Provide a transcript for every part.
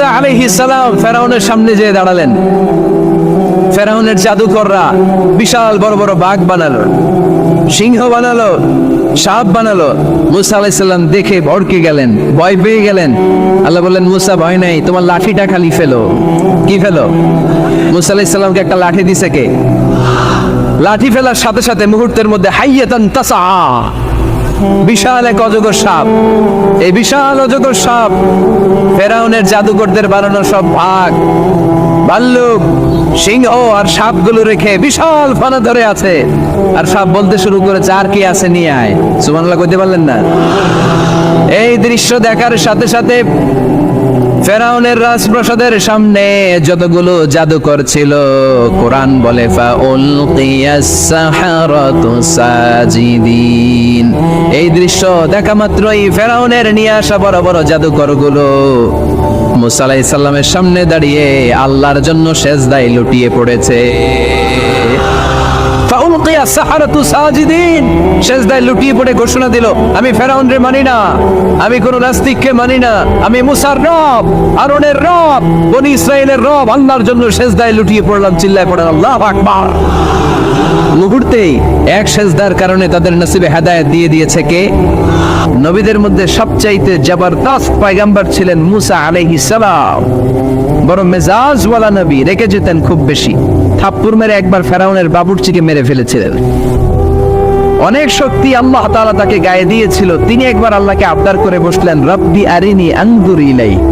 মুসা আলাইহিস সালাম ফেরাউনের সামনে যেয়ে দাঁড়ালেন। ফেরাউনের জাদুকররা বিশাল বড় বড় বাঘ বানালো, সিংহ বানালো, সাপ বানালো। মুসা আলাইহিস সালাম দেখে ভড়কে গেলেন, ভয় পেয়ে গেলেন। আল্লাহ বললেন, মুসা ভয় নাই, তোমার লাঠিটা খালি ফেলো। কি ফেলো? মুসা আলাইহিস সালামকে একটা লাঠি দিছে কে? লাঠি ফেলার সাথে সাথে মুহূর্তের মধ্যে হাইয়াতান তাসআ, বিশাল এক অজগর সাপ। এই বিশাল অজগর সাপ ফেরাউনের জাদুকরদের বানানো সব বাঘ, ভাল্লুক, সিংহ আর সাপগুলো রেখে বিশাল ফানা ধরে আছে। আর সাপ বলতে শুরু করেছে, আর কি আছে নিয়ে আয়। সুবহানাল্লাহ কইতে পারলেন না? এই দৃশ্য দেখার সাথে সাথে ফেরাউনের রাজপ্রাসাদের সামনে যতগুলো জাদুকর ছিল, কোরআন বলে ফাউলকিয়াস সাহারাতু সাজিদিন। এই দৃশ্য দেখা মাত্রই ফেরাউনের নিয়ে আসা বড় বড় জাদুকরগুলো মুসা আলাইহিস সালামের সামনে দাঁড়িয়ে আল্লাহর জন্য সেজদায় লুটিয়ে পড়েছে। ফাউলকিয়াস সাহারাতু সাজিদিন, সেজদায় লুটিয়ে পড়ে ঘোষণা দিল, আমি ফেরাউনরে মানি না, আমি কোন নাস্তিককে মানি না, আমি মুসার রব, হারুনের রব, বনি ইসরাইলের রব, আল্লাহর জন্য সেজদায় লুটিয়ে পড়লাম। চিল্লায় পড়েন আল্লাহু আকবার। মুহূর্তেই এক সেজদার কারণে তাদের নসিবে হেদায়েত দিয়ে দিয়েছে কে? নবীদের মধ্যে সবচাইতে জবরদস্ত পয়গম্বর ছিলেন মুসা আলাইহিস সালাম। বড় মেজাজওয়ালা নবী, রেখে যেতেন খুব বেশি। থাপ্পড় মেরে একবার ফেরাউনের বাবুর্চিকে মেরে ফেলেছিলেন। অনেক শক্তি আল্লাহ তাআলা তাকে গায়ে দিয়েছিল। তিনি একবার আল্লাহকে আবদার করে বসলেন, রব্বি আরিনি আনজুর ইলাইক।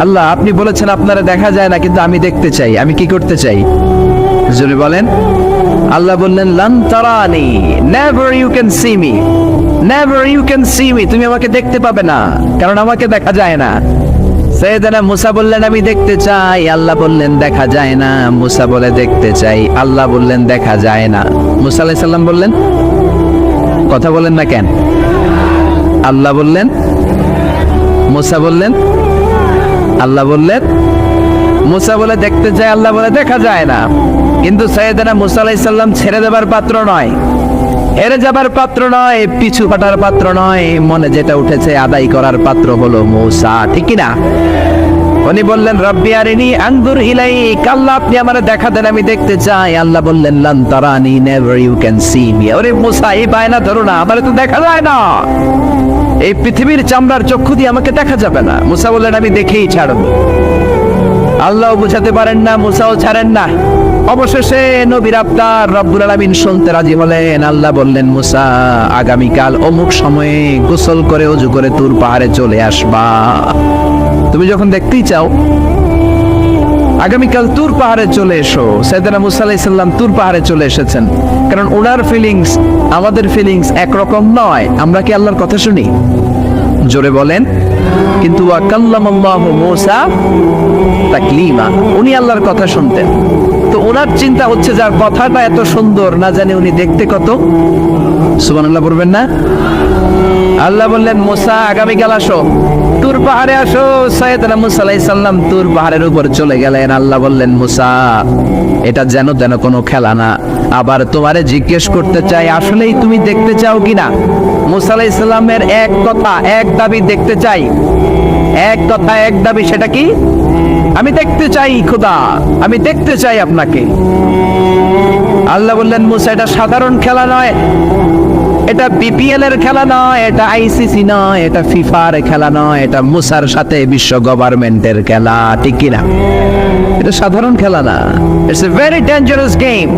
আল্লাহ, আপনি বলেছেন আপনারা দেখা যায় না, কিন্তু আমি দেখতে চাই। আমি কি করতে চাই? জোরে বলেন। আল্লাহ বললেন, লান তারানি, never you can see me, never you can see me. তুমি আমাকে দেখতে পাবে না, কারণ আমাকে দেখা যায় না। সাইয়েদনা মুসা বললেন, আমি দেখতে চাই। আল্লাহ বললেন, দেখা যায় না। মুসা বলে, দেখতে চাই। আল্লাহ বললেন, দেখা যায় না। মুসা আলাইহিস সালাম বললেন, কথা বলেন না কেন? আল্লাহ বললেন, মুসা বললেন, আল্লাহ বললেন। মুসা বলে দেখতে চাই, আল্লাহ বলে দেখা যায় না। কিন্তু সাইয়েদনা মুসা আলাইহিস সালাম ছেড়ে দেবার পাত্র নয়, হেরে যাবার পাত্র নয়, পিছু হটার পাত্র নয়। মনে যেটা উঠেছে আদায় করার পাত্র হলো মুসা, ঠিক কি না? উনি বললেন, রব্বি আরিনি আনজুর ইলাইক। আল্লাহ, আপনি আমারে দেখা দেন, আমি দেখতে চাই। আল্লাহ বললেন, লান তারানি, never you can see me. ওরে মুসা, এই বায়না ধরো না, আমারে তো দেখা যায় না। এই পৃথিবীর চামড়ার চক্ষু দিয়ে আমাকে দেখা যাবে না। মুসা বললেন, আমি দেখেই ছাড়বো। আল্লাহ বুঝাতে পারেন না, মুসাও ছাড়েন না। অবশেষে নবীর আবদার রব্বুল আলামিন শুনতে রাজি হলেন। আল্লাহ বললেন, মুসা, আগামীকাল অমুক সময়ে গোসল করে ওযু করে তুর পাহাড়ে চলে আসবা। তুমি যখন দেখতেই চাও, আগামীকাল তুর পাহাড়ে চলে এসো। সাইয়েদনা মুসা আলাইহিস সালাম তুর পাহাড়ে চলে এসেছেন, কারণ ওনার ফিলিংস আমাদের ফিলিংস একরকম নয়। আমরা কি আল্লাহর কথা শুনি? জোরে বলেন। কিন্তু ওয়া কাল্লামাল্লাহু মুসা তাকলিমা, উনি আল্লাহর কথা শুনতেন। তো ওনার চিন্তা হচ্ছে, যার কথাটা এত সুন্দর, না জানে উনি দেখতে কত। সুবহানাল্লাহ বলবেন না? আল্লাহ বললেন, মুসা, আগামীকাল আসো, তুর পাহাড়ে আসো। সাইয়েদনা মুসা আলাইহিস সালাম তুর পাহাড়ের উপর চলে গেলেন। আল্লাহ বললেন, মুসা, এটা যেন কোনো খেলা না। আবার তোমারে জিজ্ঞেস করতে চাই, আসলেই তুমি দেখতে চাও কিনা? মুসা আলাইহিস সালামের এক কথা এক দাবি, দেখতে চাই। এক কথা এক দাবি, সেটা কি? আমি দেখতে চাই খোদা, আমি দেখতে চাই আপনাকে। আল্লাহ বললেন, মুসা, এটা সাধারণ খেলা নয়, এটা বিপিএল এর খেলা নয়, এটা আইসিসি নয়, এটা ফিফার খেলা নয়, এটা মুসার সাথে বিশ্ব গভর্নমেন্টের খেলা, ঠিক কিনা? এটা সাধারণ খেলা না। It's a very dangerous game.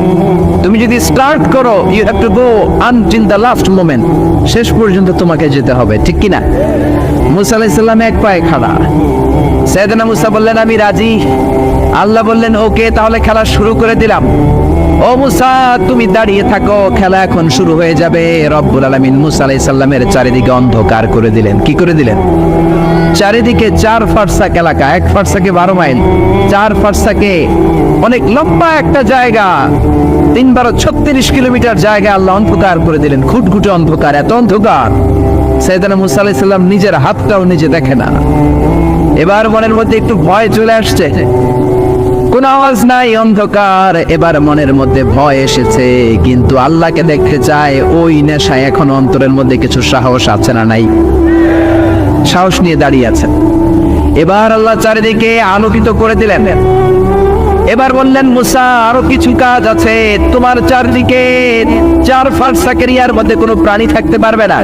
তুমি যদি স্টার্ট করো, you have to go until the last moment. শেষ পর্যন্ত তোমাকে যেতে হবে, ঠিক কিনা? মুসা আলাইহিস সালাম এক পায়ে খাড়া। সাইয়েদনা মুসা বললেন, আমি রাজি। আল্লাহ বললেন, ওকে, তাহলে খেলা শুরু করে দিলাম। ও মুসা, তুমি দাঁড়িয়ে থাকো, খেলা এখন শুরু হয়ে যাবে। রব্বুল আলামিন মুসা আলাইহিস সালামের চারিদিকে অন্ধকার করে দিলেন। কি করে দিলেন? চারিদিকে 4 ফারসাক এলাকা, 1 ফারসাকে 12 মাইল, 4 ফারসাকে অনেক লম্বা একটা জায়গা, 3 × 36 কিলোমিটার জায়গা আল্লাহ অন্ধকার করে দিলেন। ঘুটঘুটে অন্ধকার, এত অন্ধকার সাইয়েদনা মুসা আলাইহিস সালাম নিজের হাতটাও নিজে দেখে না। এবার মনের মধ্যে একটু ভয় চলে আসছে। কোন আওয়াজ নাই, অন্ধকার। এবার মনের মধ্যে ভয় এসেছে, কিন্তু আল্লাহকে দেখতে চায়। ওই নেশায় এখন অন্তরের মধ্যে কিছু সাহস আছে না নাই? সাহস নিয়ে দাঁড়িয়ে আছেন। এবার আল্লাহ চারিদিকে আলোকিত করে দিলেন। এবার বললেন, মুসা আরো কিছু কাজ আছে, তোমার চারদিকে 4 ফারসাক এরিয়ার মধ্যে কোনো প্রাণী থাকতে পারবে না,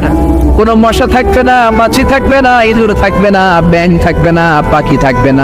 কোনো মশা থাকবে না, মাছি থাকবে না, ইঁদুর থাকবে না, ব্যাঙ থাকবে না, পাখি থাকবে না।